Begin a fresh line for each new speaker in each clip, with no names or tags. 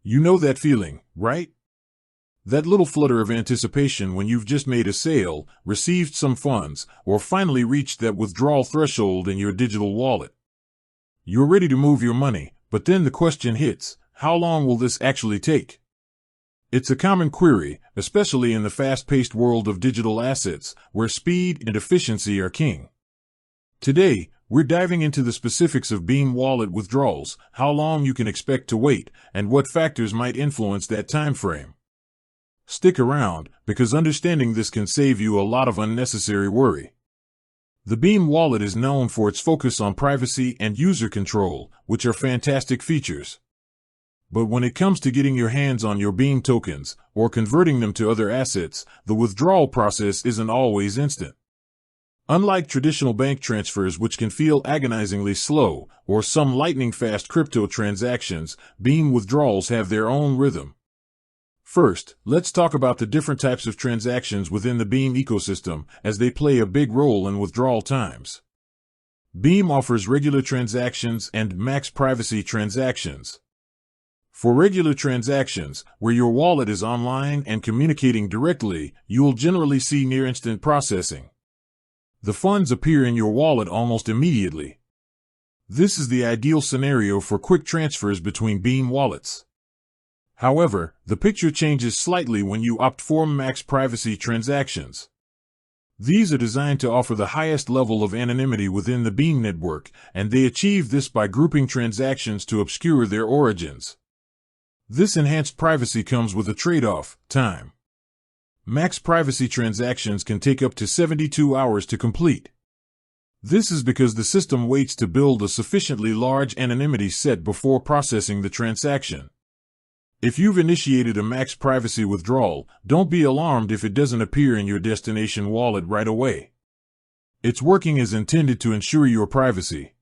You know that feeling, right? That little flutter of anticipation when you've just made a sale, received some funds, or finally reached that withdrawal threshold in your digital wallet. You're ready to move your money, but then the question hits, how long will this actually take? It's a common query, especially in the fast-paced world of digital assets, where speed and efficiency are king. Today, we're diving into the specifics of Beam Wallet withdrawals, how long you can expect to wait, and what factors might influence that time frame. Stick around, because understanding this can save you a lot of unnecessary worry. The Beam Wallet is known for its focus on privacy and user control, which are fantastic features. But when it comes to getting your hands on your Beam tokens, or converting them to other assets, the withdrawal process isn't always instant. Unlike traditional bank transfers, which can feel agonizingly slow, or some lightning-fast crypto transactions, Beam withdrawals have their own rhythm. First, let's talk about the different types of transactions within the Beam ecosystem, as they play a big role in withdrawal times. Beam offers regular transactions and max privacy transactions. For regular transactions, where your wallet is online and communicating directly, you will generally see near-instant processing. The funds appear in your wallet almost immediately. This is the ideal scenario for quick transfers between Beam wallets. However, the picture changes slightly when you opt for max privacy transactions. These are designed to offer the highest level of anonymity within the Beam network, and they achieve this by grouping transactions to obscure their origins. This enhanced privacy comes with a trade-off: time. Max privacy transactions can take up to 72 hours to complete. This is because the system waits to build a sufficiently large anonymity set before processing the transaction. If you've initiated a max privacy withdrawal, don't be alarmed if it doesn't appear in your destination wallet right away. It's working as intended to ensure your privacy.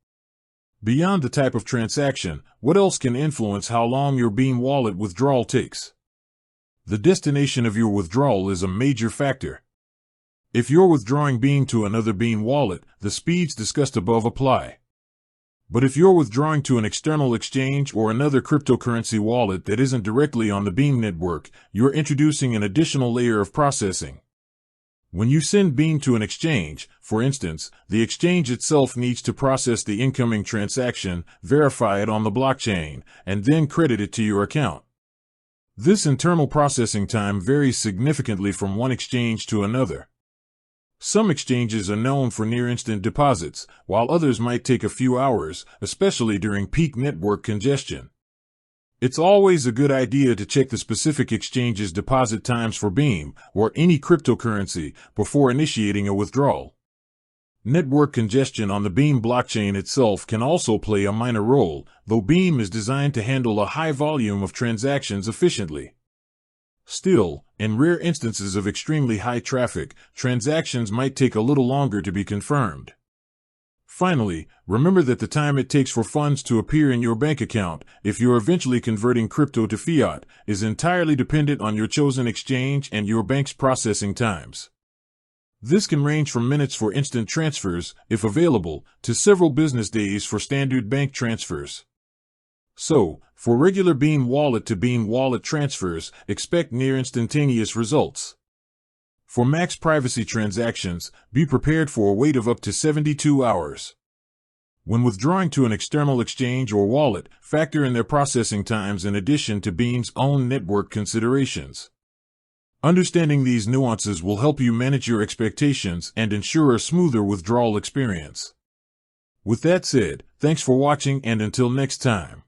Beyond the type of transaction, what else can influence how long your Beam wallet withdrawal takes? The destination of your withdrawal is a major factor. If you're withdrawing Beam to another Beam wallet, the speeds discussed above apply. But if you're withdrawing to an external exchange or another cryptocurrency wallet that isn't directly on the Beam network, you're introducing an additional layer of processing. When you send Beam to an exchange, for instance, the exchange itself needs to process the incoming transaction, verify it on the blockchain, and then credit it to your account. This internal processing time varies significantly from one exchange to another. Some exchanges are known for near-instant deposits, while others might take a few hours, especially during peak network congestion. It's always a good idea to check the specific exchange's deposit times for Beam, or any cryptocurrency, before initiating a withdrawal. Network congestion on the Beam blockchain itself can also play a minor role, though Beam is designed to handle a high volume of transactions efficiently. Still, in rare instances of extremely high traffic, transactions might take a little longer to be confirmed. Finally, remember that the time it takes for funds to appear in your bank account, if you're eventually converting crypto to fiat, is entirely dependent on your chosen exchange and your bank's processing times. This can range from minutes for instant transfers, if available, to several business days for standard bank transfers. So, for regular Beam wallet to Beam wallet transfers, expect near instantaneous results. For max privacy transactions, be prepared for a wait of up to 72 hours. When withdrawing to an external exchange or wallet, factor in their processing times in addition to Beam's own network considerations. Understanding these nuances will help you manage your expectations and ensure a smoother withdrawal experience. With that said, thanks for watching, and until next time.